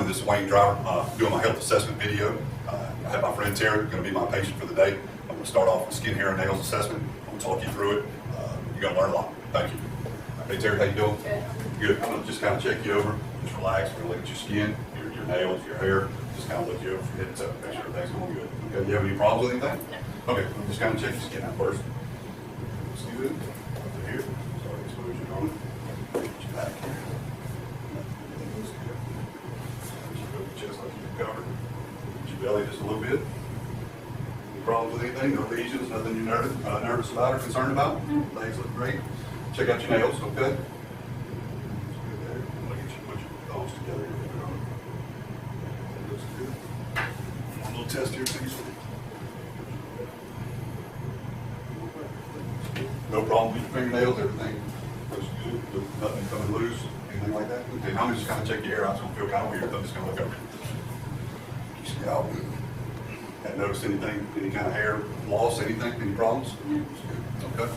morning. This is Wayne Driver doing my health assessment video. I have my friend Terry going to be my patient for the day. I'm going to start off with skin, hair, and nails assessment. I'm going to talk you through it. You're going to learn a lot. Thank you. Hey Terry, how you doing? Good. I'm going to just kind of check you over. Just relax. We're going to look at your skin, your nails, your hair. Just kind of look you over from head to toe. Make sure everything's going good. Okay. Do you have any problems with anything? No. Okay. I'm just kind of check your skin out first. Let's do it. Over here. Sorry, exposure on it. Get you back here. Chest like you're covered. Get your belly just a little bit. Any problems with anything? No lesions? Nothing you're nervous about or concerned about? Legs look great. Check out your nails. Okay. Look at you. Put your thumbs together. That looks good. One little test here, please. No problem with your fingernails. Everything looks good. Nothing coming loose. Anything like that? Okay. Now I'm just kind of check your hair out. It's going to feel kind of weird. I'm just going to look over. Scalp. Hadn't noticed anything, any kind of hair loss, anything, any problems? Okay.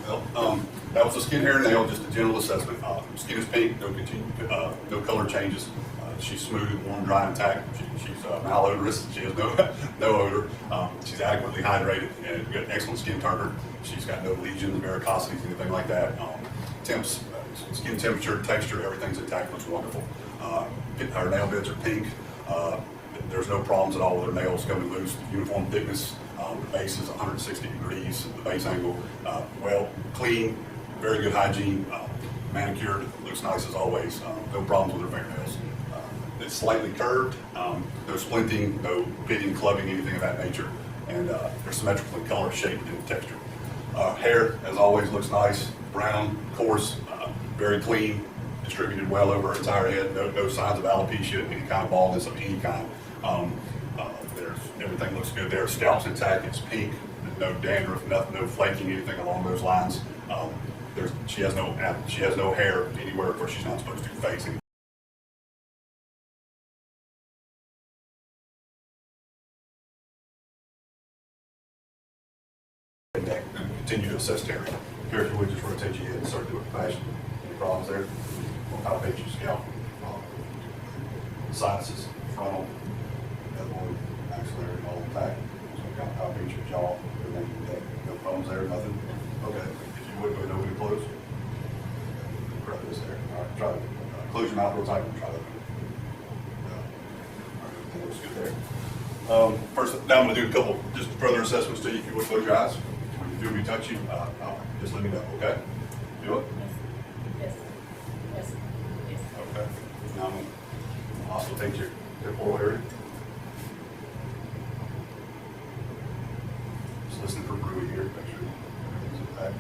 Well, that was the skin, hair, and nail, just a general assessment. Skin is pink, no color changes. She's smooth, warm, dry, intact. She's malodorous. She has no odor. She's adequately hydrated and got excellent skin turner. She's got no lesions, varicosities, anything like that. Skin temperature, texture, everything's intact. Looks wonderful. Her nail beds are pink. There's no problems at all with her nails coming loose. Uniform thickness. The base is 160 degrees. The base angle, well, clean, very good hygiene, manicured. Looks nice as always. No problems with her fingernails. It's slightly curved. No splinting, no pitting, clubbing, anything of that nature. And they're symmetrical in color, shape, and texture. Hair, as always, looks nice. Brown, coarse, very clean. Distributed well over her entire head. No signs of alopecia, any kind of baldness of any kind. Everything looks good there. Scalp's intact. It's pink. No dandruff, nothing, no flaking, anything along those lines. She has no hair anywhere where she's not supposed to face anything. Continue to assess Terry. Here, if you would, just rotate your head and start doing fashion. Any problems there? We'll palpate your scalp. Sinuses, frontal, elbow, maxillary, all intact. So we'll kind of palpate your jaw. Everything intact. No problems there, nothing. Okay. If you would, go ahead and open and close. Grab this there. All right, try to close your mouth real tight and try to open it. All right, everything looks good there. First, now I'm going to do a couple just further assessments to you. If you would, close your eyes. When you feel me touch you, just let me know, okay? Do it? Yes. Yes. Yes. Okay. Now I'm going to also take your temporal area. Just listen for Brewy here, make sure everything's intact.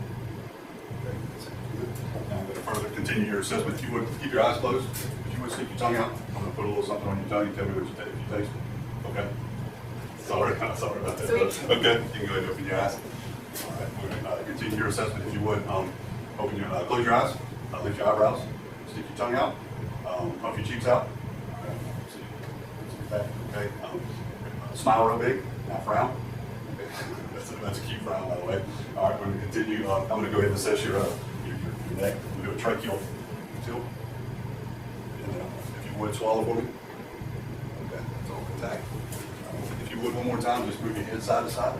Okay, that's good. Now I'm going to further continue your assessment. If you would, keep your eyes closed. If you would, stick your tongue out. I'm going to put a little something on your tongue. You tell me what you taste. Okay? Sorry about that. Sweet. Okay, you can go ahead and open your eyes. All right, we're going to continue your assessment. If you would, open your, close your eyes, lift your eyebrows, stick your tongue out, puff your cheeks out. Okay. Smile real big. Now frown. Okay. That's a cute frown, by the way. All right, we're going to continue. I'm going to go ahead and assess your neck. We'll do a tracheal tilt. And if you would, swallow for me. Okay, that's all intact. If you would, one more time, just move your head side to side,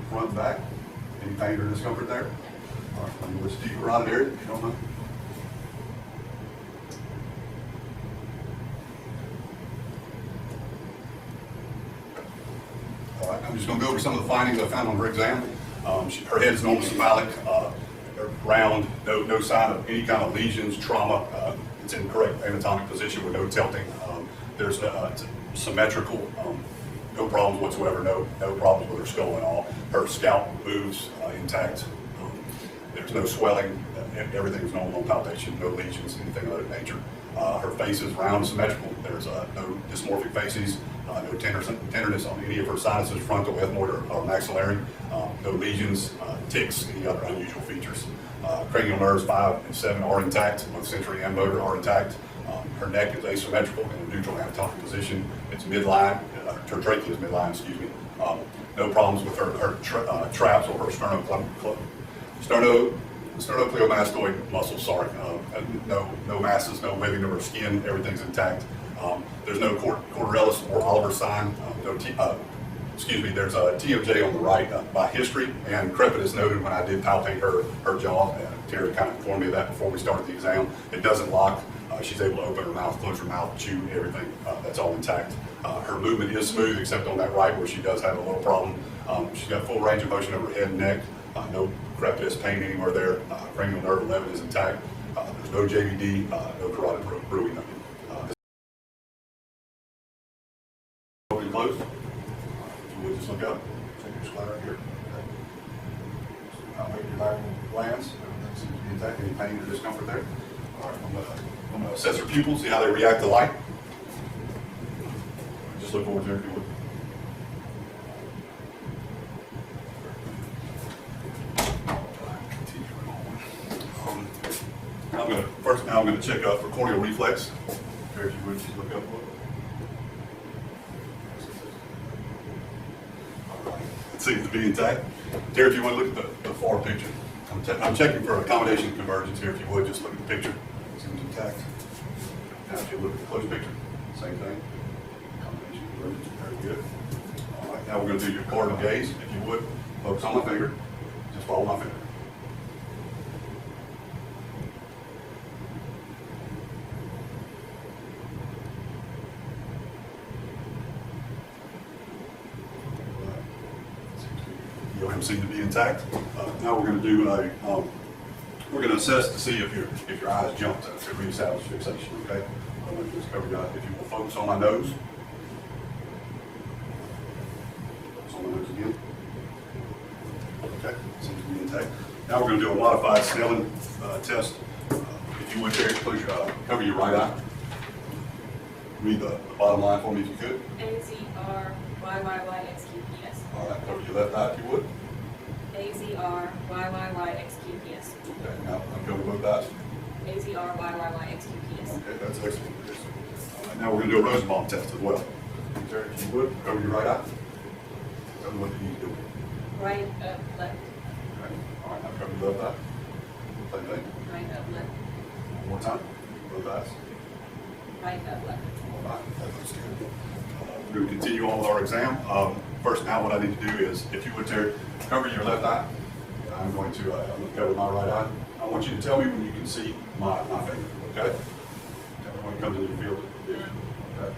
front, back. Any pain or discomfort there? All right, I'm going to listen to you right there, if you don't mind. All right, I'm just going to go over some of the findings I found on her exam. Her head is normal cephalic, round, no sign of any kind of lesions, trauma. It's in correct anatomic position with no tilting. There's it's symmetrical. No problems whatsoever, no problems with her skull at all. Her scalp moves intact. There's no swelling. Everything's normal, no palpation, no lesions, anything of that nature. Her face is round and symmetrical. There's no dysmorphic facies, no tenderness on any of her sinuses, frontal, ethmoid, or maxillary. No lesions, tics, any other unusual features. Cranial nerves 5 and 7 are intact, both sensory and motor are intact. Her neck is asymmetrical in a neutral anatomic position. It's midline. Her trachea is midline, excuse me. No problems with her traps or her Sternocleidomastoid muscle, sorry. No masses, no webbing of her skin, everything's intact. There's no Corderellus or Oliver sign, there's a TMJ on the right by history, and crepitus noted when I did palpate her jaw. Terry kind of informed me of that before we started the exam. It doesn't lock. She's able to open her mouth, close her mouth, chew, everything. That's all intact. Her movement is smooth, except on that right where she does have a little problem. She's got full range of motion over her head and neck. No crepitus pain anywhere there. Cranial nerve 11 is intact. There's no JVD, no carotid bruising. Open and closed. If you would just look up, check your square right here. Make your lateral glands. Everything seems to be intact. Any pain or discomfort there? All right, I'm going to assess her pupils, see how they react to light. Just look forward to her if you would. I'm going to check for corneal reflex. If you would, just look up. It seems to be intact. Terry, if you want to look at the far picture, I'm checking for accommodation convergence here. If you would, just look at the picture. It seems intact. Now, if you look at the close picture, same thing. Accommodation convergence, very good. All right, now we're going to do your cardinal gaze. If you would, focus on my finger. Just follow my finger. You seem to be intact. Now we're going to do we're going to assess to see if your eyes jump to reestablish fixation. Okay. I'm going to just cover your eye. If you will focus on my nose. Focus on my nose again. Okay. Seems to be intact. Now we're going to do a modified Snellen test. If you would, Terry, please cover your right eye. Read the bottom line for me if you could. AZRYYYXQPS. All right. Cover your left eye if you would. AZRYYYXQPS. Okay, now uncover both eyes. AZRYYYXQPS. Okay, that's excellent. All right, now we're going to do a Rosenbaum test as well. Terry, if you would, cover your right eye. Tell me what you need to do. Right up, left. Okay. All right, now cover your left eye. Same thing. Right up, left. One more time. Both eyes. Right up, left. All right, that looks good. We're going to continue on with our exam. First, now what I need to do is, if you would, Terry, cover your left eye. I'm going to cover my right eye. I want you to tell me when you can see my finger, okay? Tell me when it comes into your field. Okay. Okay.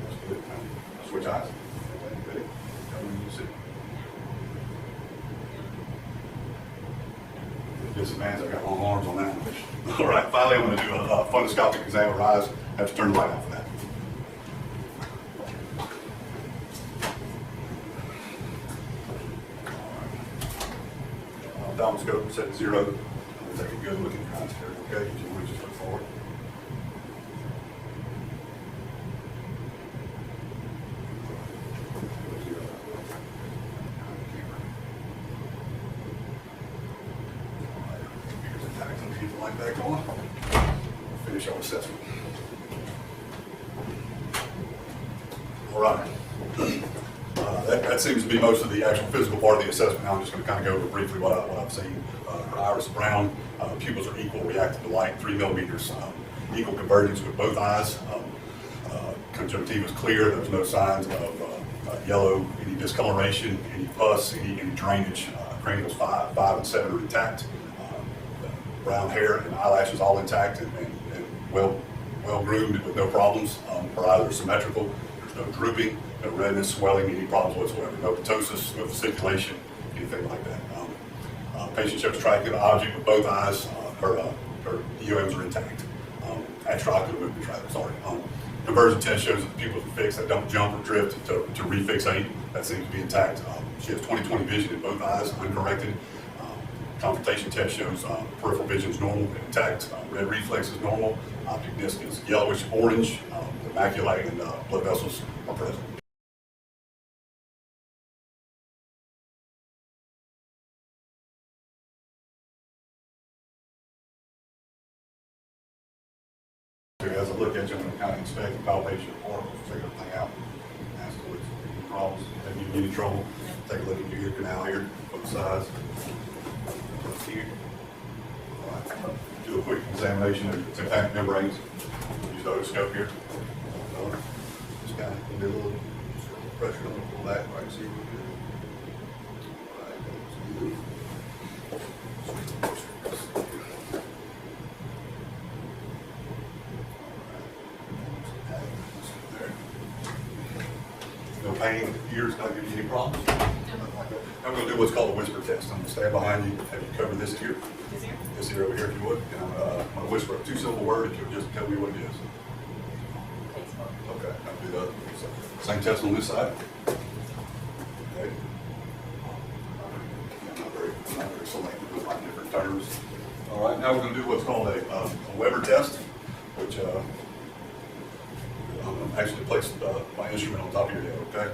That's good. Now, switch eyes. Okay, ready? Tell me when you see. Disadvantage, I've got long arms on that one. All right, finally I'm going to do a fundoscopic exam of her eyes. I have to turn the light off for that. Ophthalmoscope set to 0. I'm going to take a good look at your eyes here, okay? If you would just look forward. Like that going. We'll finish our assessment. All right. That seems to be most of the actual physical part of the assessment. Now I'm just going to kind of go over briefly what I've seen. Her iris is brown. Pupils are equal, reactive to light, 3 millimeters. Equal convergence with both eyes. Conjunctiva is clear. There's no signs of yellow, any discoloration, any pus, any drainage. Cranials 5 and 7 are intact. Brown hair and eyelashes all intact and well groomed with no problems. Her eyes are symmetrical. There's no drooping, no redness, swelling, any problems whatsoever. No ptosis, no fasciculation, anything like that. Patient shows triangular object with both eyes. Her EOMs are intact. Extraocular movement, rather, sorry. Conversion test shows that the pupils are fixed. They don't jump or drift to refixate. That seems to be intact. She has 20/20 vision in both eyes, uncorrected. Confrontation test shows peripheral vision is normal and intact. Red reflex is normal. Optic disc is yellowish orange. The maculae and blood vessels are present. As I look at you, I'm going to kind of inspect and palpate your organs, figure everything out. Ask what's problems, have you any trouble, take a look at your ear canal here, both sides. Here. All right. Do a quick examination of your tympanic membranes. Use the otoscope here. Just kind of do a little pressure on it, pull that, right, see what we do. All right, that's good. No pain, ears not giving you any problems? I'm going to do what's called a whisper test. I'm going to stand behind you, have you cover this ear, Is there? this ear over here if you would, and I'm going to whisper a two-syllable word if you'll just tell me what it is. Facebook. Okay, I'll do the other. Same test on this side. Okay. I'm not very selective with my different terms. All right, now we're going to do what's called a Weber test, which I'm going to actually place my instrument on top of your head, okay?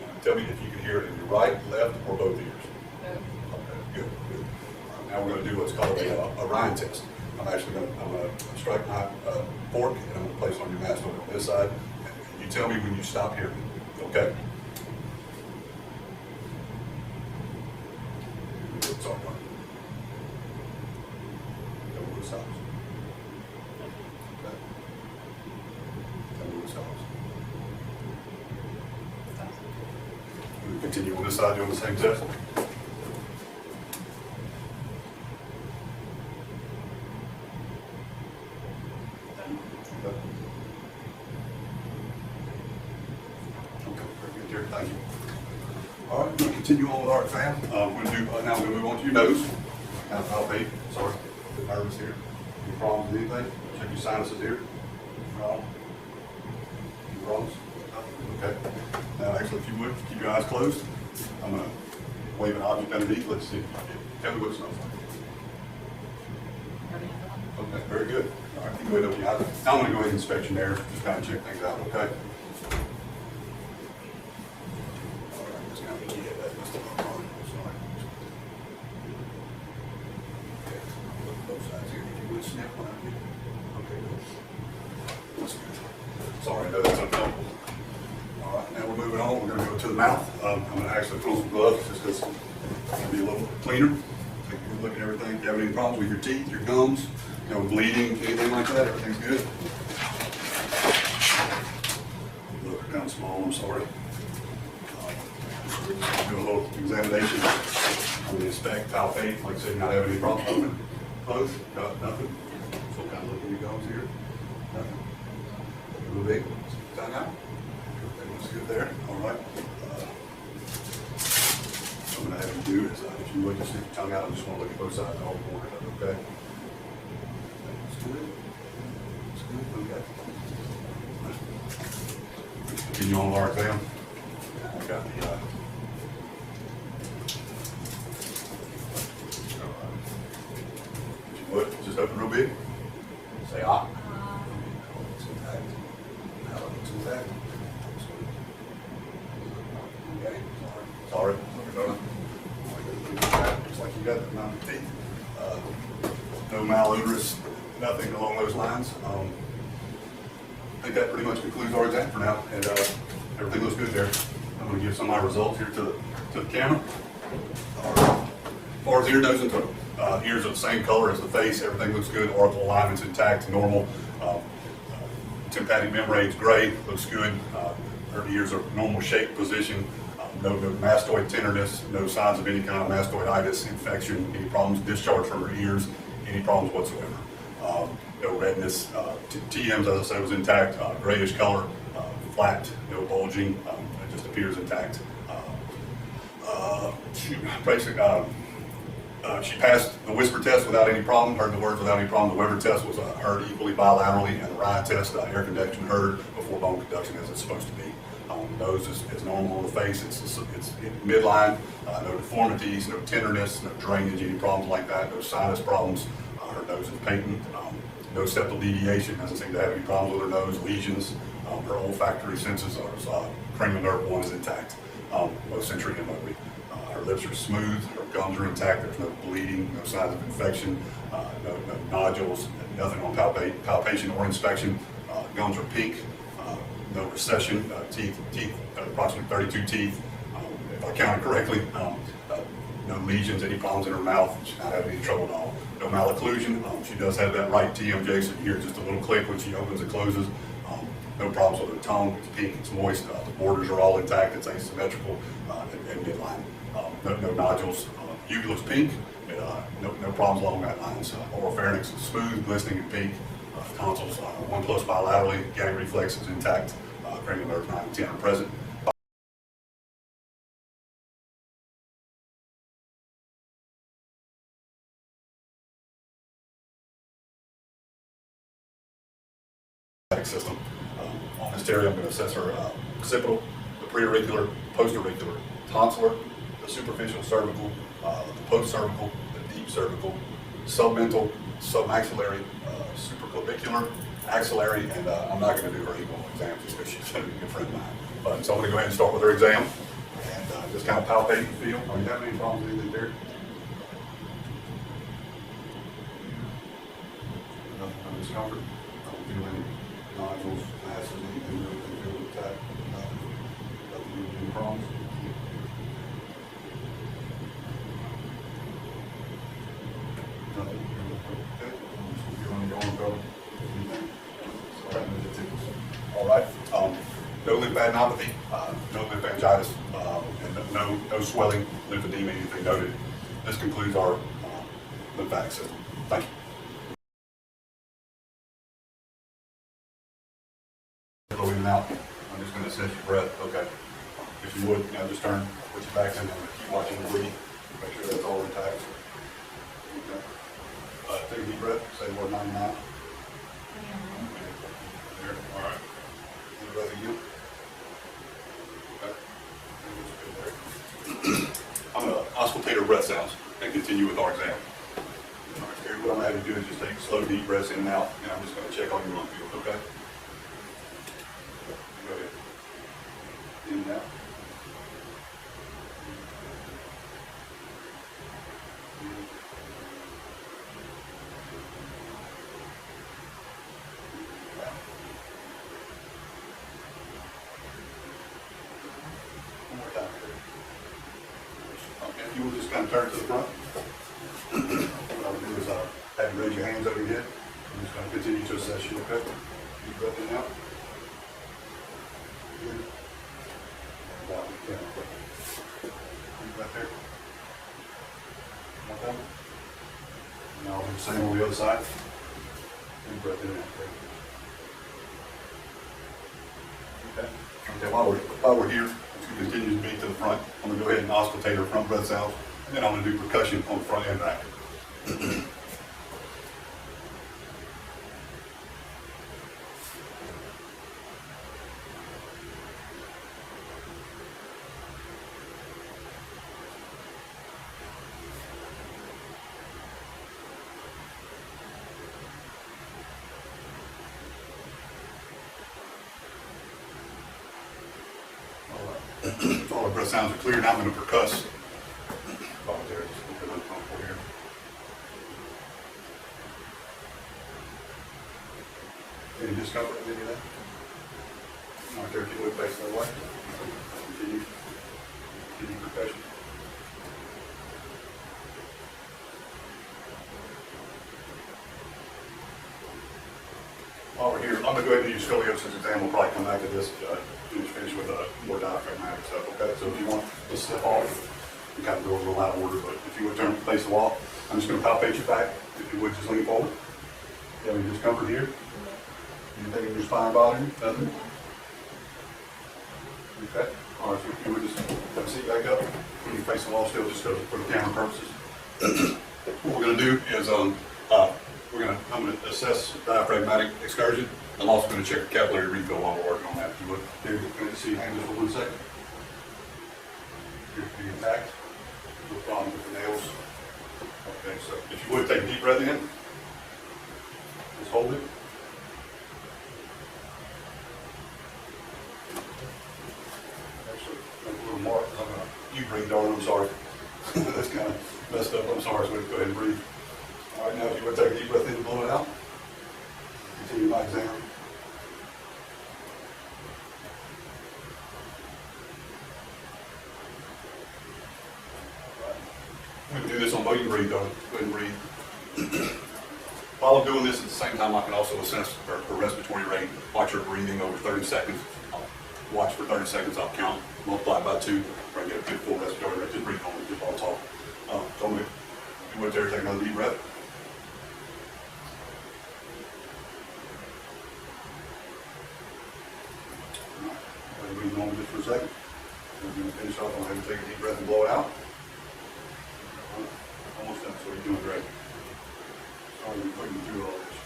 Now, tell me if you can hear it in your right, left, or both ears. No. Okay, good, good. All right, now we're going to do what's called a Ryan test. I'm going to strike my fork and I'm going to place it on your mastoid on this side. And you tell me when you stop hearing it, okay? It's all right. Tell me when it stops. Okay. Tell me when it stops. We'll continue on this side doing the same test. Thank you. All right, we're going to continue on with our exam. Now we're going to move on to your nose. Kind of palpate. Sorry, a bit nervous here. Any problems with anything? Check your sinuses here. Problem? Any problems? Okay. Now, actually, if you would, keep your eyes closed. I'm going to wave an object underneath. Let's see. Tell me what it smells like. Okay, very good. All right, you can go ahead and open your eyes. Now I'm going to go ahead and inspect your nerves. Just kind of check things out, okay? Sorry, I know that's uncomfortable. All right, now we're moving on. We're going to go to the mouth. I'm going to actually put on some gloves just because it's going to be a little cleaner. Take a good look at everything. If you have any problems with your teeth, your gums, bleeding, anything like that, everything's good. Look down small, I'm sorry. Do a little examination. I'm going to inspect, palpate, like I said, not have any problems. Open, close, nothing. So kind of look at your gums here. Nothing. A little big. Tongue out. Everything looks good there. All right. What I'm going to have you do is, if you would, just stick your tongue out. I just want to look at both sides of all the corners of it, okay? That's good. That's good. Okay. Continue on with our exam. I got the if you would, just open real big. Say ah. It's intact. Now it's intact. Okay. Sorry. Looks like you got the amount of teeth. No malodorous, nothing along those lines. I think that pretty much concludes our exam for now, and everything looks good there. I'm going to give some of my results here to the camera. As far as ear, nose, and throat. Ears are the same color as the face. Everything looks good. Auricle alignment's intact, normal. Tympanic membrane's gray, looks good. Her ears are normal shape position. No mastoid tenderness, no signs of any kind of mastoiditis, infection, any problems, discharge from her ears, any problems whatsoever. No redness. TMs, as I said, was intact. Grayish color, flat, no bulging. It just appears intact. She passed the whisper test without any problem, heard the words without any problem. The Weber test was heard equally bilaterally, and the Ryan test, air conduction heard before bone conduction as it's supposed to be. Nose is normal on the face, it's in midline, no deformities, no tenderness, no drainage, any problems like that, no sinus problems. Her nose is patent, no septal deviation, doesn't seem to have any problems with her nose, lesions. Her olfactory senses are, cranial nerve 1 is intact, both sensory and motor. Her lips are smooth, her gums are intact, there's no bleeding, no signs of infection, no nodules, nothing on palpation or inspection. Gums are pink, no recession, teeth, approximately 32 teeth, if I counted correctly. No lesions, any problems in her mouth. She's not having any trouble at all. No malocclusion. She does have that right TMJ, so you hear just a little click when she opens and closes. No problems with her tongue. It's pink, it's moist. The borders are all intact. It's asymmetrical and midline. No nodules. Uvula's pink. No problems along that line. Oropharynx is smooth, glistening, and pink. Tonsils, one close bilaterally. Gag reflex is intact. Cranial nerve 9 and 10 are present. System. On this area, I'm going to assess her occipital, the preauricular, postauricular, tonsillar, the superficial cervical, the post-cervical, the deep cervical, submental, submaxillary, supraclavicular, axillary, and I'm not going to do her equal exam just because she's going to be a good friend of mine. So I'm going to go ahead and start with her exam and just kind of palpate and feel. Are you having any problems with anything there? No discomfort? Don't feel any nodules, masses, anything that feel attack? Nothing, any problems? Nothing? Okay. You want to go on, go? All right. No lymphadenopathy, no lymphangitis, and no swelling, lymphedema, anything noted. This concludes our lymphatic system. Thank you. Go in and out. I'm just going to assess your breath. Okay. If you would, now just turn, put your back in, and keep watching the breathe. Make sure that's all intact. Okay. Take a deep breath. Say the word 99. There. All right. Deep breath again. Okay. I'm going to auscultate her breath sounds and continue with our exam. All right, here, what I'm going to have you do is just take slow, deep breaths in and out, and I'm just going to check on your lung field. Okay. Go ahead. In and out. One more time. Okay, if you will just kind of turn to the front. What I'll do is have you raise your hands over your head. I'm just going to continue to assess you, okay? Deep breath in and out. Right there. One time. Now I'll do the same on the other side. Deep breath in and out. Okay. Okay. While we're here, to continue to beat to the front, I'm going to go ahead and auscultate her front breath sounds, and then I'm going to do percussion on the front and back. All the breath sounds are clear. Now I'm going to percuss. Apologize, just a little uncomfortable here. Any discomfort with any of that? Not there if you would face that way. Continue percussion. While we're here, I'm going to go ahead and use scoliosis exam. We'll probably come back to this. Finish with more diaphragmatic stuff, okay? So if you want to step off, you kind of go a little out of order, but if you would turn face the wall, I'm just going to palpate your back. If you would just lean forward. You have any discomfort here? Anything in your spine bothering you? Nothing? Okay. All right, so if you would just have a seat back up. When you face the wall still, just for the camera purposes. What we're going to do is I'm going to assess diaphragmatic excursion. I'm also going to check the capillary refill while we're working on that. If you would, here, going to see your hand just for 1 second. Appears to be intact. No problem with the nails. Okay, so if you would take a deep breath in, just hold it. Actually, make a little mark. You breathe, darling. I'm sorry. That's kind of messed up. I'm sorry. So go ahead and breathe. All right, now if you would take a deep breath in and blow it out. Continue my exam. breathe, darling. Go ahead and breathe. While I'm doing this, at the same time, I can also assess her respiratory rate. Watch her breathing over 30 seconds. I'll watch for 30 seconds. I'll count, multiply by 2, or I get a good full respiratory rate. Just breathe on it, just while I talk. So I'm going to do it there. Take another deep breath. Breathe on just for a second. We're going to finish off. I'm going to take a deep breath and blow it out. Almost done, so you're doing great. Sorry we're putting you through all this.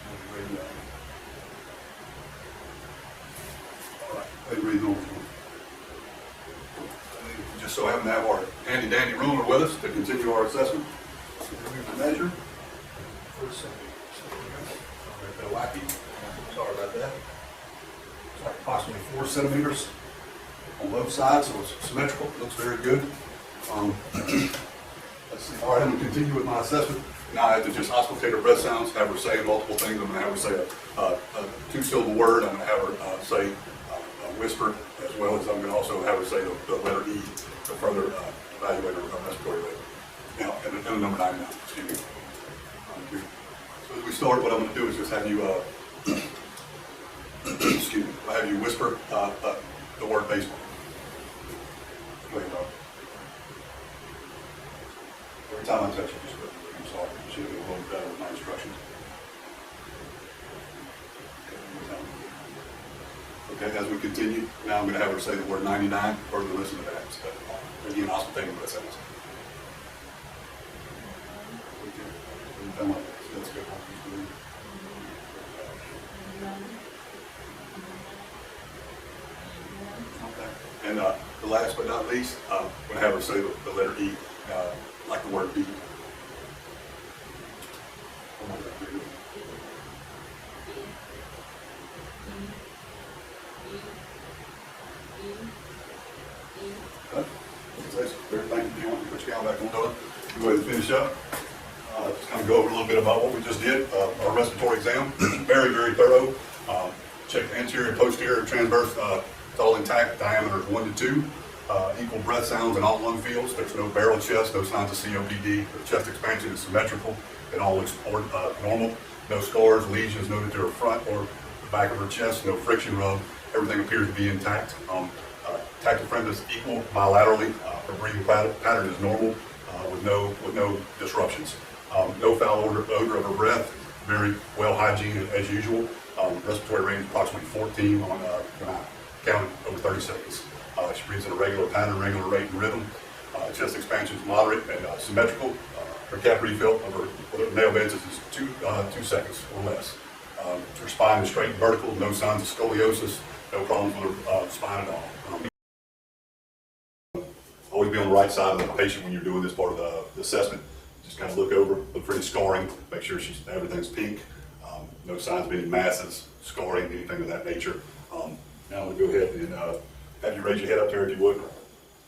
All right, let's breathe normal. Just so happen to have our handy dandy ruler with us to continue our assessment. Measure. For a second. Sorry, a bit wacky. Sorry about that. It's like approximately 4 centimeters on both sides, so it's symmetrical. Looks very good. Let's see. All right, I'm going to continue with my assessment. Now I have to just auscultate her breath sounds, have her say multiple things. I'm going to have her say a 2-syllable word. I'm going to have her say a whisper, as well as I'm going to also have her say the letter E to further evaluate her respiratory rate. Now, and number 9 now, excuse me. So as we start, what I'm going to do is just have you, excuse me, I'll have you whisper the word baseball. Go ahead, Bob. Every time I touch you, just whisper. I'm sorry, you should have been a little better with my instructions. Okay, as we continue, now I'm going to have her say the word 99, or listen to that. So, again, I'll take what it sounds. That's good. Okay. And the last but not least, I'm going to have her say the letter E, like the word B. Thank you. Do you want to put your count back on, Dylan? Go ahead and finish up. Just kind of go over a little bit about what we just did. Our respiratory exam, very, very thorough. Checked anterior, posterior, transverse, it's all intact. Diameters 1 to 2. Equal breath sounds in all lung fields. There's no barrel chest, no signs of COPD. The chest expansion is symmetrical. It all looks normal. No scars, lesions noted to her front or the back of her chest. No friction rub. Everything appears to be intact. Tactile friendliness equal bilaterally. Her breathing pattern is normal with no disruptions. No foul odor of her breath. Very well hygiene as usual. Respiratory range approximately 14 on when I counted over 30 seconds. She breathes in a regular pattern, regular rate and rhythm. Chest expansion is moderate and symmetrical. Her cap refill of her nail beds is 2 seconds or less. Her spine is straight and vertical. No signs of scoliosis. No problems with her spine at all. Always be on the right side of the patient when you're doing this part of the assessment. Just kind of look over, look for any scarring, make sure everything's pink. No signs of any masses, scarring, anything of that nature. Now I'm going to go ahead and have you raise your head up there if you would.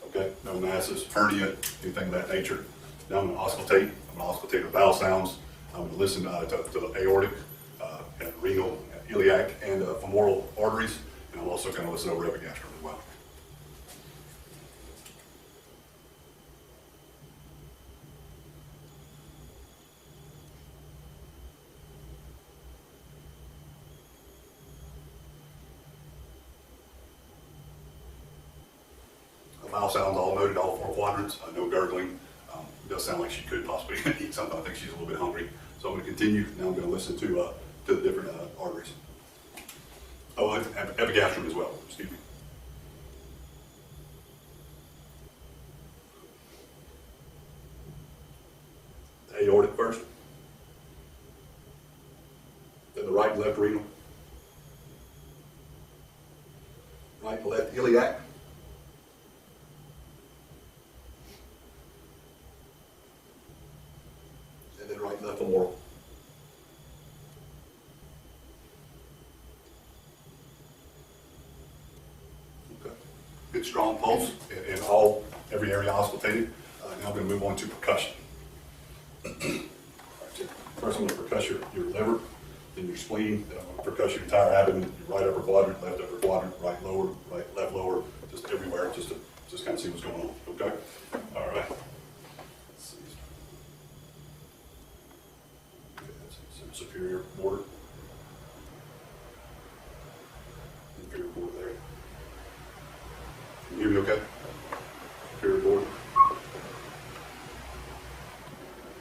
Okay, no masses, hernia, anything of that nature. Now I'm going to auscultate. I'm going to auscultate the bowel sounds. I'm going to listen to the aortic, and renal, iliac, and femoral arteries. And I'm also going to listen over epigastrum as well. Bowel sounds all noted, all 4 quadrants, no gurgling. It does sound like she could possibly eat something. I think she's a little bit hungry. So I'm going to continue. Now I'm going to listen to the different arteries. Oh, and epigastrum as well, excuse me. The aortic first. Then the right and left renal. Right and left iliac. Right and left femoral. Okay. Good strong pulse in every area auscultated. Now I'm going to move on to percussion. First I'm going to percuss your liver, then your spleen, then I'm going to percuss your entire abdomen, your right upper quadrant, left upper quadrant, right lower, right, left lower, just everywhere, just to kind of see what's going on. Okay? All right. Let's see. Some superior border. Inferior border there. Can you hear me okay? Inferior border.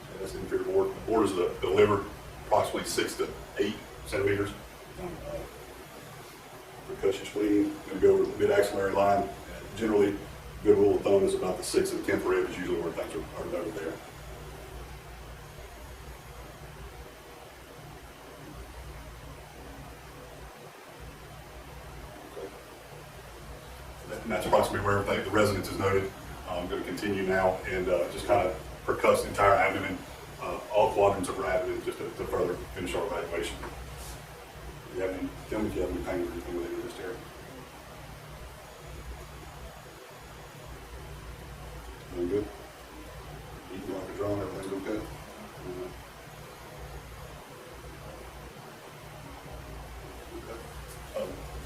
So that's the inferior border. The borders of the liver, approximately 6 to 8 centimeters. Percussion spleen, going to go over the mid-axillary line. Generally, good rule of thumb is about the 6th and 10th rib is usually where things are noted there. And that's approximately where everything, the resonance is noted. I'm going to continue now and just kind of percuss the entire abdomen, all quadrants of her abdomen, just to further finish our evaluation. Tell me if you have any pain or anything within this area. Doing good? Eating like a drum, everything's okay?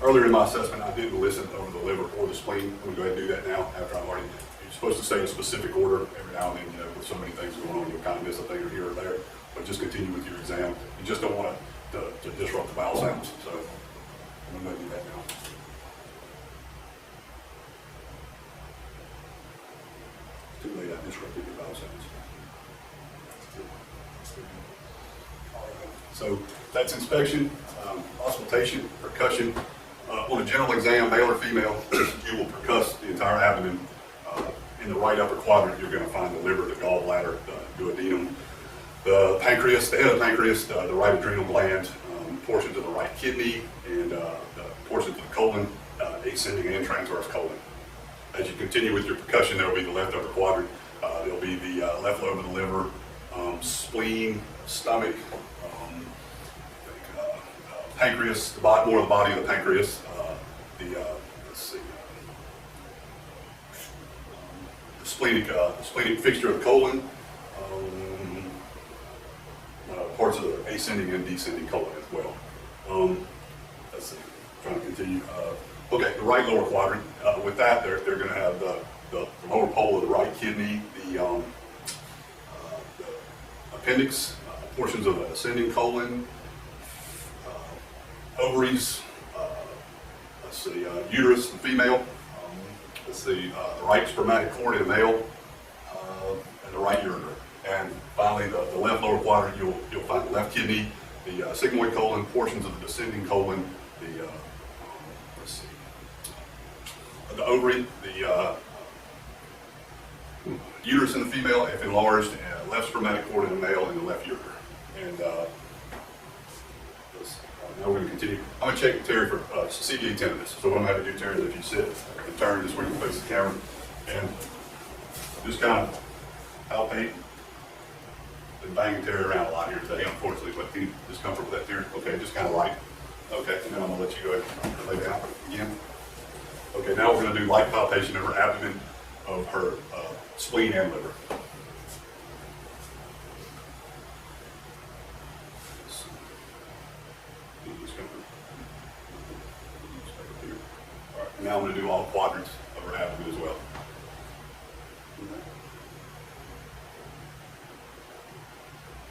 Earlier in my assessment, I didn't listen over the liver or the spleen. I'm going to go ahead and do that now after I've already. You're supposed to say a specific order every now and then, with so many things going on, you'll kind of miss a thing or here or there. But just continue with your exam. You just don't want to disrupt the bowel sounds. So I'm going to do that now. Too late, I disrupted your bowel sounds. So that's inspection, auscultation, percussion. On a general exam, male or female, you will percuss the entire abdomen. In the right upper quadrant, you're going to find the liver, the gallbladder, the duodenum, the pancreas, the head of the pancreas, the right adrenal gland, portions of the right kidney, and the portions of the colon, ascending and transverse colon. As you continue with your percussion, there will be the left upper quadrant. There'll be the left lobe of the liver, spleen, stomach, pancreas, more of the body of the pancreas, the splenic fixture of the colon, parts of the ascending and descending colon as well. Let's see, trying to continue. Okay, the right lower quadrant. With that, they're going to have the lower pole of the right kidney, the appendix, portions of the ascending colon, ovaries, uterus in female, the right spermatic cord in a male, and the right ureter. And finally, the left lower quadrant, you'll find the left kidney, the sigmoid colon, portions of the descending colon, the ovary, the uterus in the female, if enlarged, and left spermatic cord in the male, and the left ureter. And now we're going to continue. I'm going to check Terry for CVA tenderness. So what I'm going to have to do, Terry, is if you sit and turn this way you face the camera, and just kind of palpate. Been banging Terry around a lot here today, unfortunately, but can you just comfort with that, Terry? Okay, just kind of light. Okay, and then I'm going to let you go ahead and lay down again. Okay, now we're going to do light palpation of her abdomen, of her spleen and liver. Now I'm going to do all quadrants of her abdomen as well.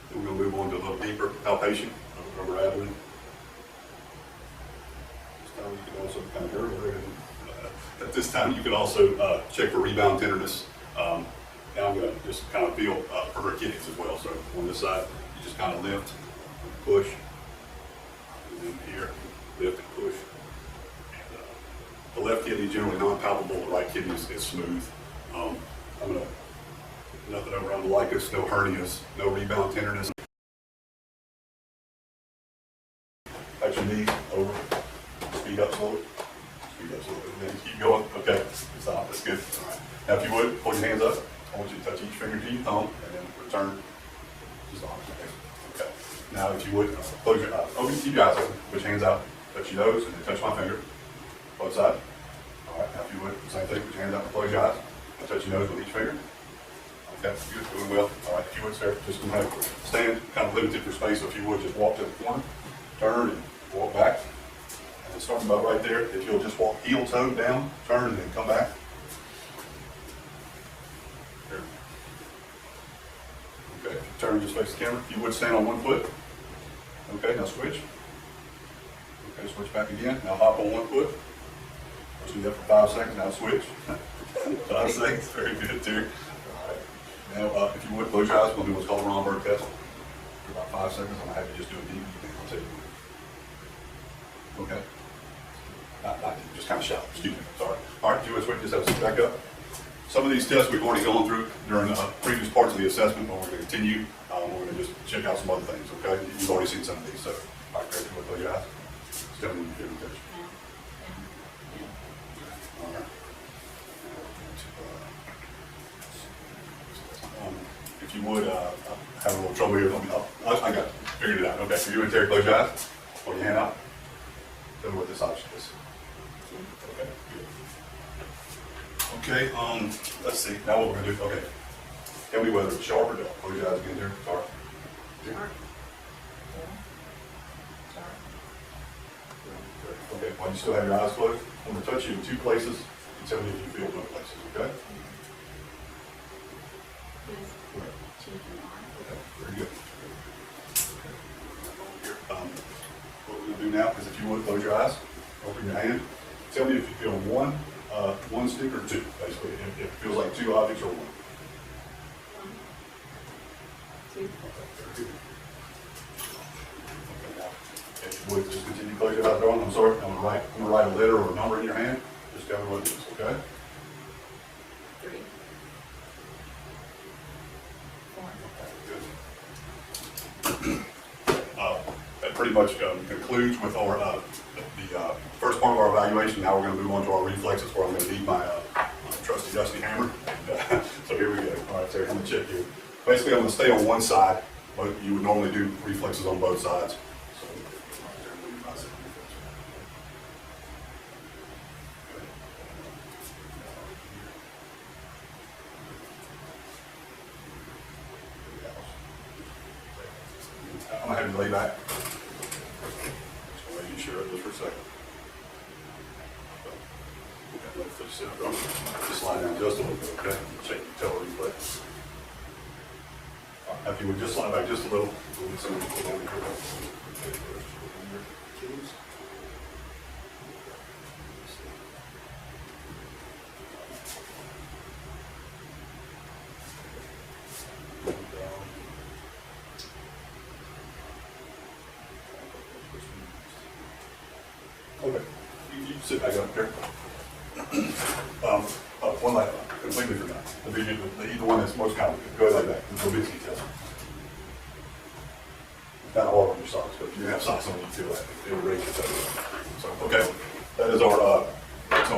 Then we're going to move on to a little deeper palpation of her abdomen. This time you can also kind of hear her. At this time you can also check for rebound tenderness. Now I'm going to just kind of feel for her kidneys as well. So on this side, you just kind of lift, push, and then here, lift and push. The left kidney is generally non-palpable, the right kidney is smooth. I'm going to, nothing over umbilicus, no hernias, no rebound tenderness. Touch your knees, over, speed up slowly, and then keep going. Okay, stop, that's good. All right. Now if you would, hold your hands up. I want you to touch each finger to your thumb, and then return, just on. Okay. Now if you would, close your eyes, keep your eyes open, put your hands out, touch your nose, and then touch my finger. Both sides. All right, now if you would, same thing, put your hands out and close your eyes. I'll touch your nose with each finger. Okay, good, doing well. All right, if you would, sir, just going to stand, kind of limited for space, so if you would, just walk to the corner, turn, and walk back. And starting about right there, if you'll just walk heel toe down, turn, and then come back. There. Okay, turn, just face the camera. If you would stand on one foot, Okay, now switch. Okay, switch back again. Now hop on one foot. Let's do that for 5 seconds. Now switch. 5 seconds. Very good, Terry. All right. Now, if you would, close your eyes. We'll do what's called a Romberg test. For about 5 seconds, I'm going to have you just do a deep breathing. I'll tell you. Okay. Not just kind of shout. Excuse me. Sorry. All right, if you would switch, just have to sit back up. Some of these tests we've already gone through during previous parts of the assessment, but we're going to continue. We're going to just check out some other things, okay? You've already seen some of these, so, all right, Greg, you want to close your eyes? Just tell me when you're feeling touch. All right. If you would, have a little trouble here, let me know. I got it. Figured it out. Okay, so you and Terry, close your eyes. Hold your hand out. Tell me what this option is. Okay, good. Okay, let's see. Now what we're gonna do, okay. Tell me whether it's sharp or dull. Close your eyes again there. Sharp. Okay, while you still have your eyes closed, I'm gonna touch you in 2 places and tell me if you feel both places, okay? Okay, very good. What we're gonna do now is if you would, close your eyes, open your hand. Tell me if you feel one stick or 2, basically. If it feels like 2 objects or 1. Two. If you would, just continue to close your eyes, darling. I'm sorry. I'm gonna write a letter or a number in your hand. Just tell me what it is, okay? 3. 4. That pretty much concludes with our the first part of our evaluation. Now we're going to move on to our reflexes, where I'm going to need my trusty dusty hammer. So here we go. All right, Terry, I'm going to check you. Basically, I'm going to stay on one side, but you would normally do reflexes on both sides. So, I'm going to have you lay back. Just making sure it just for a second. Okay, let it sit up. Just slide down just a little bit, okay? Check your toe reflex. All right, if you would just slide back just a little. We'll get some of the over here. Okay, you sit back up here. One last one, completely forgot. The one that's most common. Go ahead like that, the Levitsky test. Not all of your socks, but if you have socks on, you feel that it'll raise your toes. So, okay, that is our, that's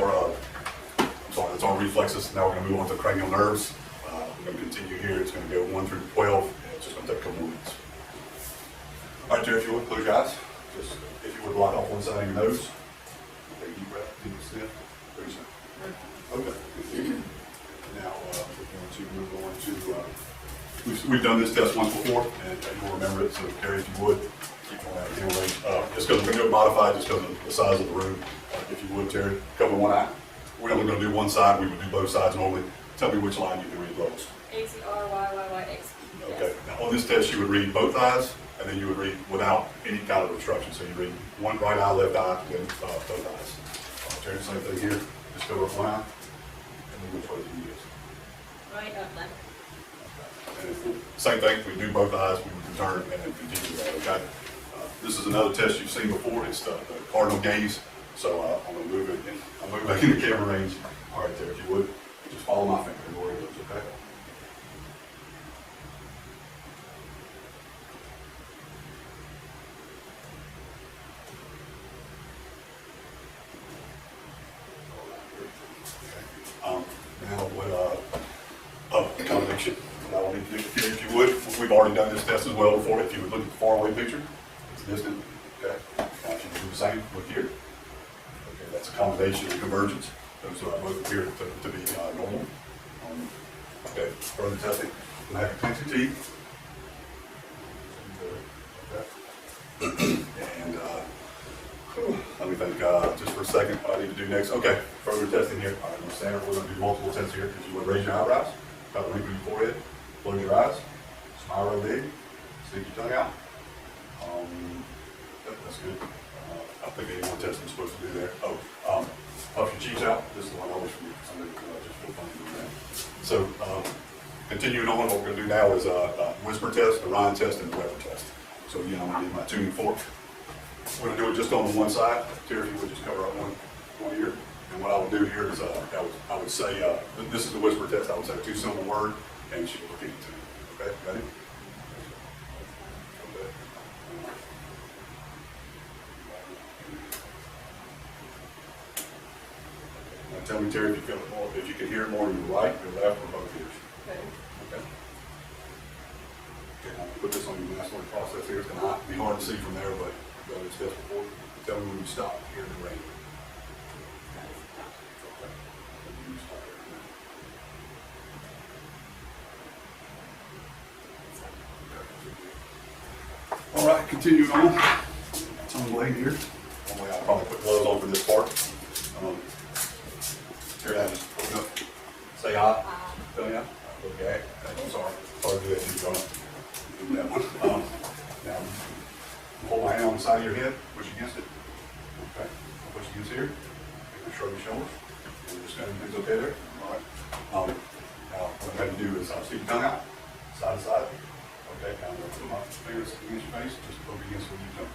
our reflexes. Now we're gonna move on to cranial nerves. We're gonna continue here. It's gonna go 1 through 12, and it's just gonna take a couple more minutes. All right, Jerry, if you would, close your eyes. Just, if you would block off one side of your nose. Take a deep breath, deep sniff. Very simple. Okay. Now, we're going to move on to, we've done this test once before, and you'll remember it, so Gary, if you would, keep on that hand range. Just because we're going to do it modified, just because of the size of the room, if you would, Terry, cover one eye. We're only going to do one side, we would do both sides normally. Tell me which line you can read lowest. ACRYYYX. Okay, now on this test, you would read both eyes, and then you would read without any kind of obstruction. So you read one right eye, left eye, and then both eyes. Terry, same thing here. Just cover up one eye, and then which way do you use? Right up, left. And same thing, if we do both eyes, we would return and then continue that, okay? This is another test you've seen before. It's the cardinal gaze. So I'm going to move it, and I'll move back in the camera range. All right, there, if you would, just follow my finger and where it goes, okay? Now what, accommodation. Now, if you would, we've already done this test as well before. If you would look at the faraway picture, it's distant, okay? Now, if you do the same, look here. Okay, that's accommodation and convergence. Those are both appear to be normal. Okay, further testing. You'll have to clench your teeth. Okay. And let me think just for a second what I need to do next. Okay, further testing here. All right, I'm going to stand up. We're going to do multiple tests here. If you would raise your eyebrows, kind of wrinkle your forehead, close your eyes, smile real big, stick your tongue out. That's good. I think any more testing is supposed to do there. Puff your cheeks out. This is the one I always forget. Somebody just feel funny doing that. So, continuing on, what we're going to do now is a whisper test, a Ryan test, and a Weber test. So again, I'm going to need my tuning fork. We're going to do it just on the one side. Terry, if you would just cover up one ear. And what I would do here is I would say, this is the whisper test. I would say 2 simple words, and she will repeat it to me. Okay, ready? Okay. Now tell me, Terry, if you feel it more, if you can hear it more in your right, your left, or both ears. Okay. Okay. Okay, now put this on your mastoid process here. It's going to be hard to see from there, but go to this test before. Tell me when you stop hearing the rain. Okay. When you stop hearing that. All right, continue on. Tongue blade here. Only I'll probably put gloves on for this part. Here, I just open up. Say hi. Tell ya. Okay. I'm sorry. Sorry to do that to you, John. Do that one. Now, hold my hand on the side of your head. Push against it. Okay. Push against here. Shrug your shoulders. And just kind of things okay there. All right. Now, what I'm going to do is I'll stick your tongue out. Side to side. Okay. Now I'm going to put my fingers against your face. Just poke against where you tongue.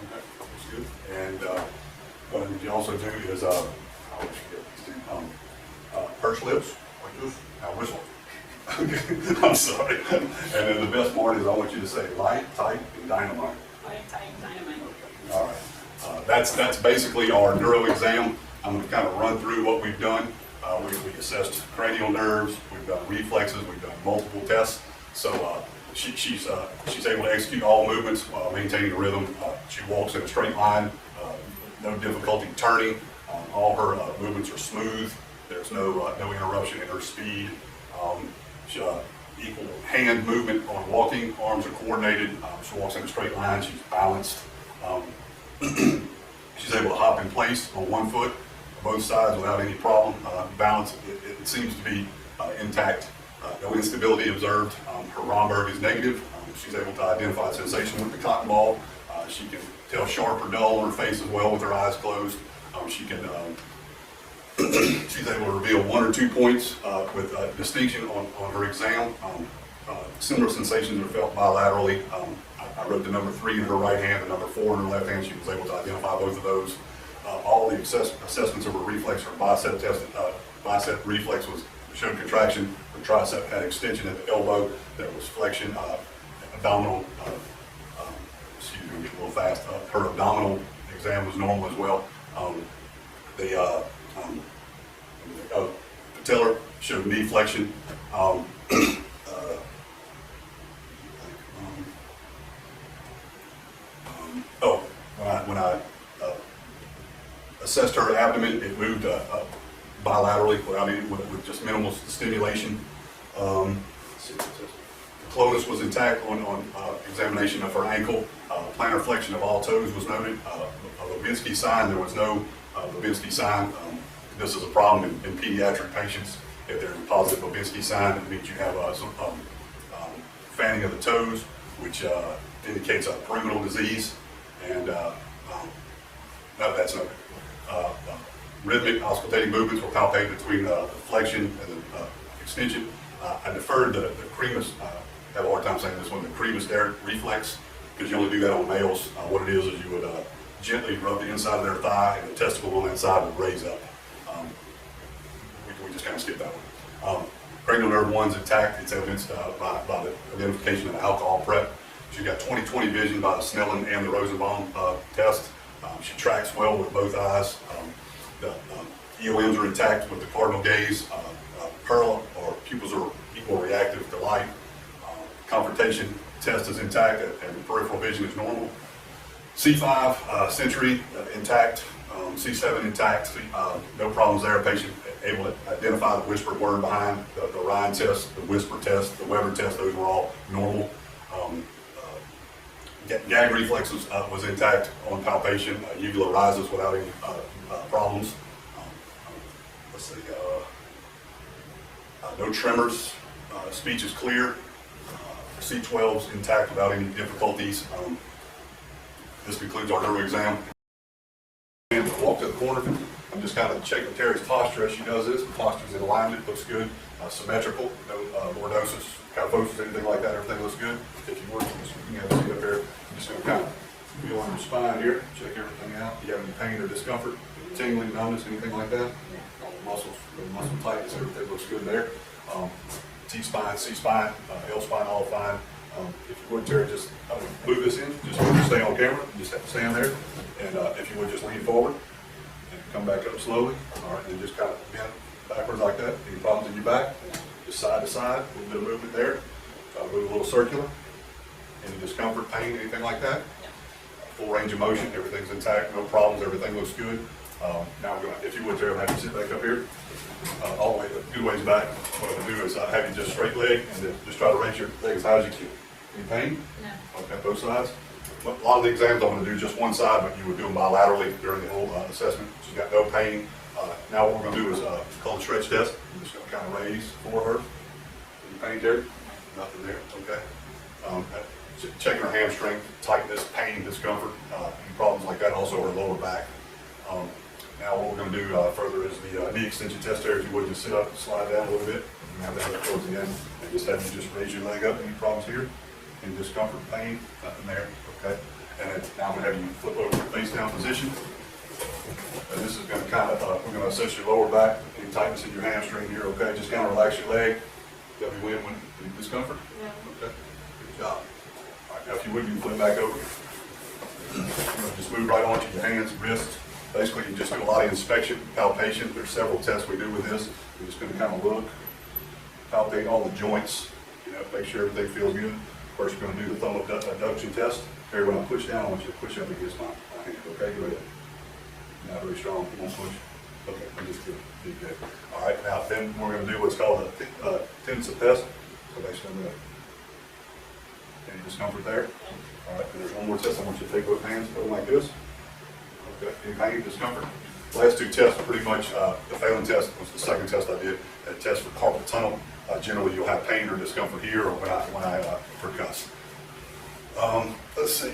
Okay. That's good. And what I need you also do is I always forget these two. Purse lips, like this. Now whistle. I'm sorry. And then the best part is I want you to say light, tight, and dynamite. Light, tight, dynamite. Okay. All right. That's basically our neuro exam. I'm going to kind of run through what we've done. We assessed cranial nerves. We've done reflexes. We've done multiple tests. So she's able to execute all movements while maintaining a rhythm. She walks in a straight line. No difficulty turning. All her movements are smooth. There's no interruption in her speed. Equal hand movement on walking. Arms are coordinated. She walks in a straight line. She's balanced. She's able to hop in place on one foot, both sides without any problem. Balance, it seems to be intact. No instability observed. Her Romberg is negative. She's able to identify sensation with the cotton ball. She can tell sharp or dull on her face as well with her eyes closed. She can. She's able to reveal 1 or 2 points with distinction on her exam. Similar sensations are felt bilaterally. I wrote the number 3 in her right hand, the number 4 in her left hand. She was able to identify both of those. All the assessments of her reflex, her bicep test, bicep reflex showed contraction. Her tricep had extension at the elbow. There was flexion. Abdominal. Excuse me, I'm getting a little fast. Her abdominal exam was normal as well. Patellar showed knee flexion. When I assessed her abdomen, it moved bilaterally with just minimal stimulation. The clonus was intact on examination of her ankle. Plantar flexion of all toes was noted. A Babinski sign, there was no Babinski sign. This is a problem in pediatric patients. If there's a positive Babinski sign, it means you have some fanning of the toes, which indicates a perimeter disease. And no, that's noted. Rhythmic auscultating movements were palpated between the flexion and the extension. I deferred the cremus, I have a hard time saying this one, the cremus reflex, because you only do that on males. What it is you would gently rub the inside of their thigh, and the testicle on that side would raise up. We just kind of skip that one. Cranial nerve 1's intact. It's evidenced by the identification of the alcohol prep. She's got 20/20 vision by the Snellen and the Rosenbaum test. She tracks well with both eyes. The EOMs are intact with the cardinal gaze. Pearl or pupils are equal reactive to light. Confrontation test is intact and peripheral vision is normal. C5 sensory intact. C7 intact. No problems there. Patient able to identify the whispered word behind the Ryan test, the whisper test, the Weber test. Those were all normal. Gag reflex was intact on palpation. Uvula rises without any problems. Let's see. No tremors. Speech is clear. C12's intact without any difficulties. This concludes our neuro exam. And walk to the corner. I'm just kind of checking Terry's posture as she does this. The posture's in alignment, looks good, symmetrical, no lordosis, kyphosis, anything like that. Everything looks good. If you were, you have a seat up there. I'm just going to kind of feel on your spine here, check everything out. Do you have any pain or discomfort, tingling, numbness, anything like that? All the muscles, the muscle tightness, everything looks good there. T-spine, C-spine, L-spine, all fine. If you would, Terry, just move this in, just stay on camera, you just have to stand there. And if you would, just lean forward and come back up slowly. All right, and just kind of bend backwards like that. Any problems in your back? Just side to side, a little bit of movement there. Move a little circular. Any discomfort, pain, anything like that? Full range of motion, everything's intact, no problems, everything looks good. Now we're going to, if you would, Terry, I'll have you sit back up here. All the way, a good ways back. What I'm going to do is have you just straight leg and then just try to raise your leg as high as you can. Any pain? No. Okay, both sides. A lot of the exams I'm going to do just one side, but you would do them bilaterally during the whole assessment. She's got no pain. Now what we're going to do is called a stretch test. I'm just going to kind of raise for her. Any pain, Terry? Nothing there. Okay. Checking her hamstring, tightness, pain, discomfort, any problems like that. Also her lower back. Now what we're going to do further is the knee extension test there. If you would just sit up and slide down a little bit. You have that up towards the end. And just have you just raise your leg up. Any problems here? Any discomfort, pain? Nothing there. Okay. And then now I'm going to have you flip over to face down position. And this is going to kind of, we're going to assess your lower back. Any tightness in your hamstring here. Okay. Just kind of relax your leg. Any discomfort? No. Okay. Good job. All right. Now if you would, you can flip back over. Just move right onto your hands, wrists. Basically, you just do a lot of inspection, palpation. There's several tests we do with this. We're just going to kind of look, palpate all the joints, make sure everything feels good. First, we're going to do the thumb abduction test. Here, when I push down, I want you to push up against my hand. Okay, go ahead. Not very strong. You won't push. Okay, I'm just good. Be good. All right, now then we're going to do what's called a tensor test. So basically, I'm going to, any discomfort there? All right, and there's one more test. I want you to take both hands, put them like this. Okay, any pain, discomfort? The last two tests, pretty much, the failing test was the second test I did, a test for carpal tunnel. Generally, you'll have pain or discomfort here or when I percuss. Let's see,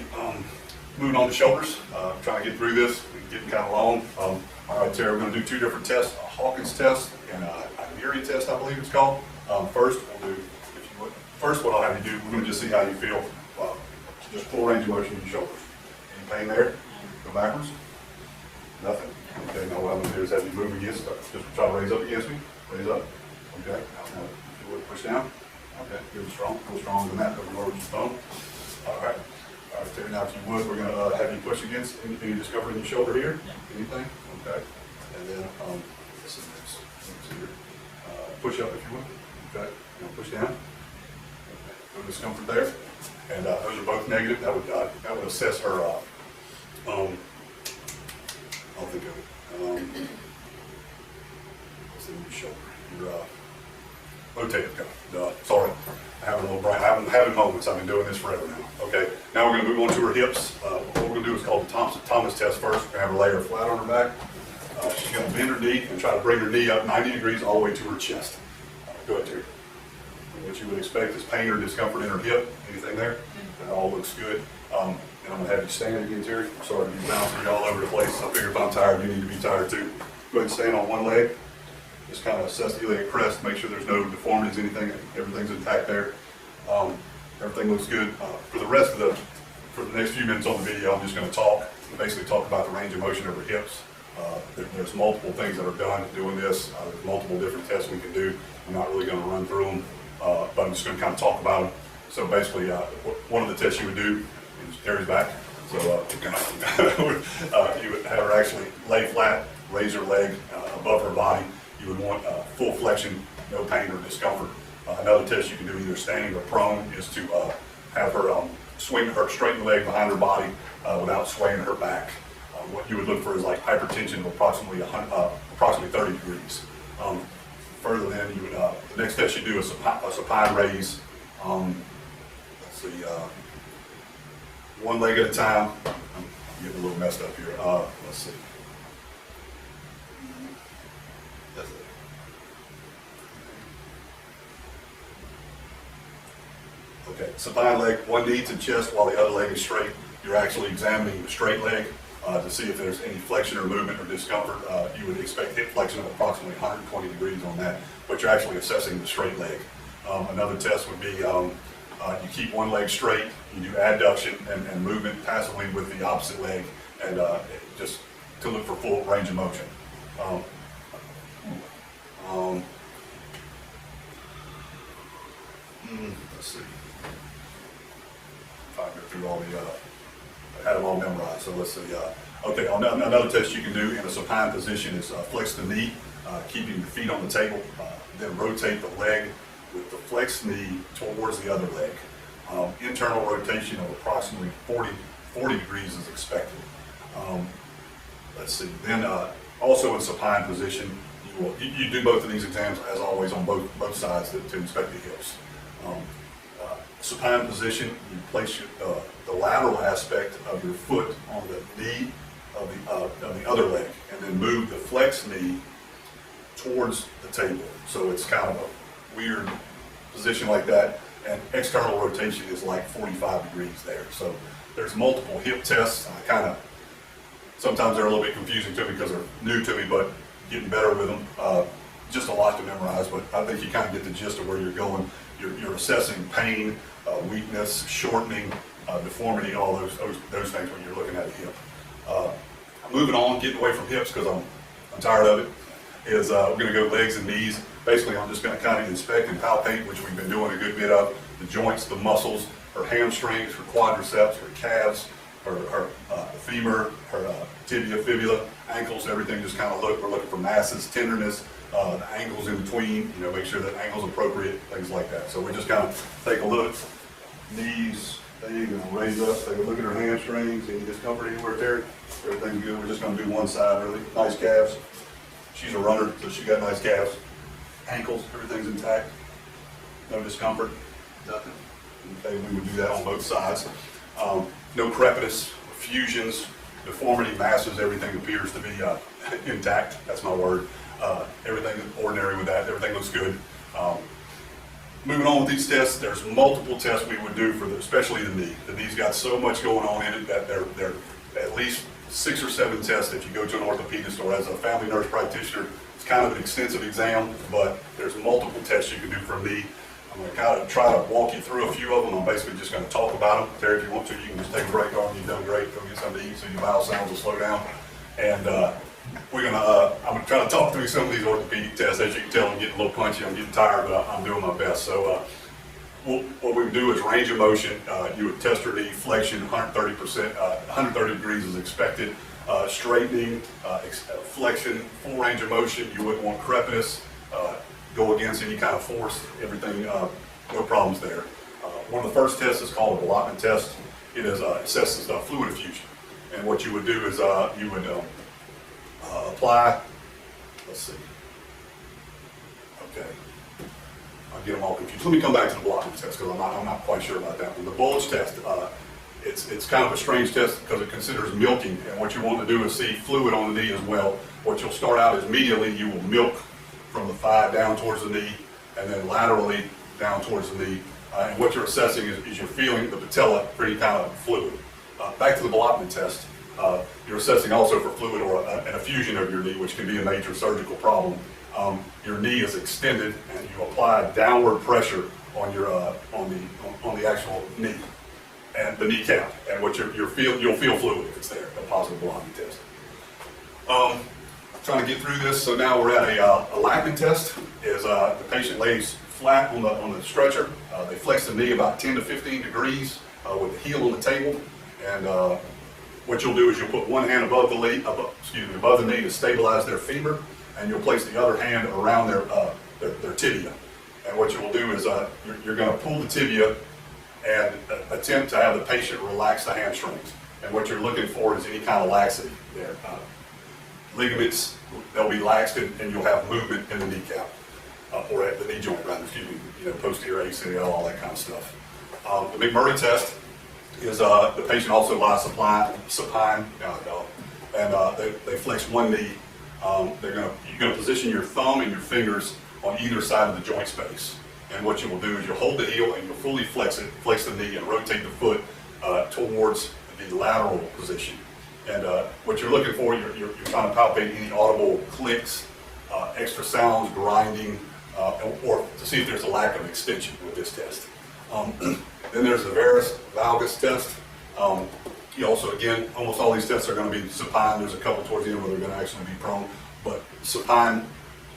moving on to shoulders, trying to get through this, getting kind of long. All right, Terry, we're going to do two different tests, a Hawkins test and a Neary test, I believe it's called. First, we'll do, if you would, first what I'll have you do, we're going to just see how you feel. Just full range of motion in your shoulders. Any pain there? Go backwards. Nothing. Okay, now what I'm going to do is have you move against, just try to raise up against me. Raise up. Okay, now if you would push down. Okay, good, strong. Go stronger than that. Go lower with your thumb. All right. All right, Terry, now if you would, we're going to have you push against any discomfort in your shoulder here. Anything? Okay. And then, this is next. Here. Push up if you would. Okay. Now push down. Okay. No discomfort there. And those are both negative. That would assess her. I'll think of it. What's in your shoulder? Your rotator cuff. Sorry, I have a little brain. I'm having moments. I've been doing this forever now. Okay, now we're going to move on to her hips. What we're going to do is called the Thomas test first. We're going to have her lay her flat on her back. She's going to bend her knee and try to bring her knee up 90 degrees all the way to her chest. Go ahead, Terry. What you would expect is pain or discomfort in her hip. Anything there? That all looks good. And I'm going to have you stand again, Terry. I'm sorry to be bouncing you all over the place. I figure if I'm tired, you need to be tired too. Go ahead and stand on one leg. Just kind of assess the iliac crest, make sure there's no deformities, anything, everything's intact there. Everything looks good. For the next few minutes on the video, I'm just going to basically talk about the range of motion of her hips. There's multiple things that are done doing this. There's multiple different tests we can do. I'm not really going to run through them, but I'm just going to kind of talk about them. So basically, one of the tests you would do is Terry's back. So you would have her actually lay flat, raise her leg above her body. You would want full flexion, no pain or discomfort. Another test you can do either standing or prone is to have her straighten the leg behind her body without swaying her back. What you would look for is like hypertension of approximately 30 degrees. Further then, you would the next test you do is a supine raise. Let's see, one leg at a time. I'm getting a little messed up here. Let's see. That's it. Okay, supine leg, one knee to chest while the other leg is straight. you're actually examining the straight leg to see if there's any flexion or movement or discomfort. You would expect hip flexion of approximately 120 degrees on that, but you're actually assessing the straight leg. Another test would be you keep one leg straight, you do adduction and movement passively with the opposite leg, and just to look for full range of motion. Let's see. If I go through all the, I had them all memorized, so let's see. Okay, another test you can do in a supine position is flex the knee, keeping the feet on the table, then rotate the leg with the flexed knee towards the other leg. Internal rotation of approximately 40 degrees is expected. Let's see, then also in supine position, you do both of these exams as always on both sides to inspect the hips. Supine position, you place the lateral aspect of your foot on the knee of the other leg, and then move the flexed knee towards the table. So it's kind of a weird position like that, and external rotation is like 45 degrees there. So there's multiple hip tests. Sometimes they're a little bit confusing to me because they're new to me, but getting better with them. Just a lot to memorize, but I think you kind of get the gist of where you're going. You're assessing pain, weakness, shortening, deformity, all those things when you're looking at the hip. Moving on, getting away from hips because I'm tired of it, is we're going to go legs and knees. Basically, I'm just going to kind of inspect and palpate, which we've been doing a good bit of, the joints, the muscles, her hamstrings, her quadriceps, her calves, her femur, her tibia, fibula, ankles, everything. Just kind of we're looking for masses, tenderness, the angles in between, make sure that angle's appropriate, things like that. So we just kind of take a look, knees, thing, and raise up, take a look at her hamstrings, any discomfort anywhere there, everything's good. We're just going to do one side, really. Nice calves. She's a runner, so she got nice calves. Ankles, everything's intact. No discomfort, nothing. Okay, we would do that on both sides. No crepitus, fusions, deformity, masses, everything appears to be intact. That's my word. Everything is ordinary with that. Everything looks good. Moving on with these tests, there's multiple tests we would do for especially the knee. The knee's got so much going on in it that they're at least 6 or 7 tests if you go to an orthopedist or as a family nurse practitioner. It's kind of an extensive exam, but there's multiple tests you can do for a knee. I'm going to kind of try to walk you through a few of them. I'm basically just going to talk about them. Terry, if you want to, you can just take a break on. You've done great. Go get something to eat so your bowel sounds will slow down. And I'm going to try to talk through some of these orthopedic tests. As you can tell, I'm getting a little punchy. I'm getting tired, but I'm doing my best. So what we would do is range of motion. You would test her knee flexion, 130%, 130 degrees is expected. Straightening, flexion, full range of motion. You wouldn't want crepitus. Go against any kind of force, everything, no problems there. One of the first tests is called a Blotman test. It assesses fluid effusion. And what you would do is you would apply, let's see, okay, I'll get them all confused. Let me come back to the Blotman test because I'm not quite sure about that one. The Bulge test, it's kind of a strange test because it considers milking, and what you want to do is see fluid on the knee as well. What you'll start out is immediately you will milk from the thigh down towards the knee, and then laterally down towards the knee. And what you're assessing is you're feeling the patella for any kind of fluid. Back to the Blotman test, you're assessing also for fluid or an effusion of your knee, which can be a major surgical problem. Your knee is extended, and you apply downward pressure on your on the actual knee and the kneecap. And what you'll feel fluid if it's there. A positive Blotman test. Trying to get through this, so now we're at a Lackman test. Is the patient lays flat on the stretcher. They flex the knee about 10 to 15 degrees with the heel on the table, and what you'll do is you'll put one hand above the knee to stabilize their femur, and you'll place the other hand around their tibia. And what you will do is you're going to pull the tibia and attempt to have the patient relax the hamstrings. And what you're looking for is any kind of laxity there. Ligaments, they'll be laxed, and you'll have movement in the kneecap, or at the knee joint, rather, posterior ACL, all that kind of stuff. The McMurray test is the patient also lies supine, and they flex one knee. You're going to position your thumb and your fingers on either side of the joint space. And what you will do is you'll hold the heel and you'll fully flex the knee and rotate the foot towards the lateral position. And what you're looking for, you're trying to palpate any audible clicks, extra sounds, grinding, or to see if there's a lack of extension with this test. Then there's the varus valgus test. You also, again, almost all these tests are going to be supine. There's a couple towards the end where they're going to actually be prone. But supine,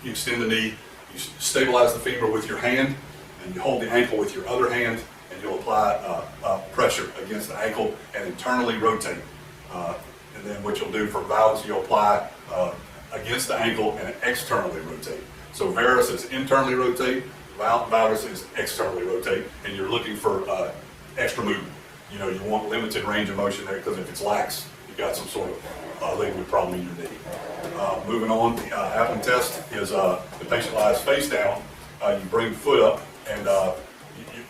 you extend the knee, you stabilize the femur with your hand, and you hold the ankle with your other hand, and you'll apply pressure against the ankle and internally rotate. And then what you'll do for valgus, you'll apply against the ankle and externally rotate. So varus is internally rotate, valgus is externally rotate, and you're looking for extra movement. You know, you want limited range of motion there, because if it's lax, you've got some sort of ligament problem in your knee. Moving on, the Aplin test is the patient lies face down. You bring the foot up, and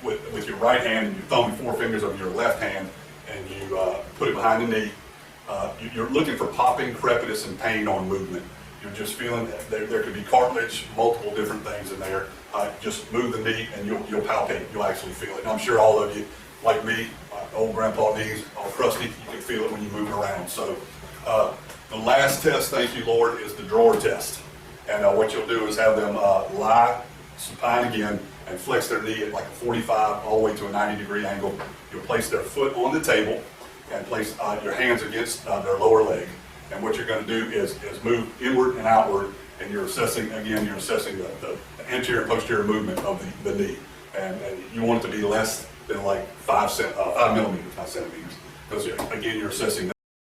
with your right hand and your thumb and forefingers of your left hand, and you put it behind the knee. You're looking for popping, crepitus, and pain on movement. You're just feeling that there could be cartilage, multiple different things in there. Just move the knee, and you'll palpate. You'll actually feel it. And I'm sure all of you, like me, old grandpa knees, all crusty, you can feel it when you move around. So the last test, thank you, Lord, is the drawer test. And what you'll do is have them lie supine again and flex their knee at like a 45 all the way to a 90-degree angle. You'll place their foot on the table and place your hands against their lower leg. And what you're going to do is move inward and outward, and you're assessing, again, the anterior and posterior movement of the knee. And you want it to be less than like 5 millimeters, not centimeters. Because again, you're assessing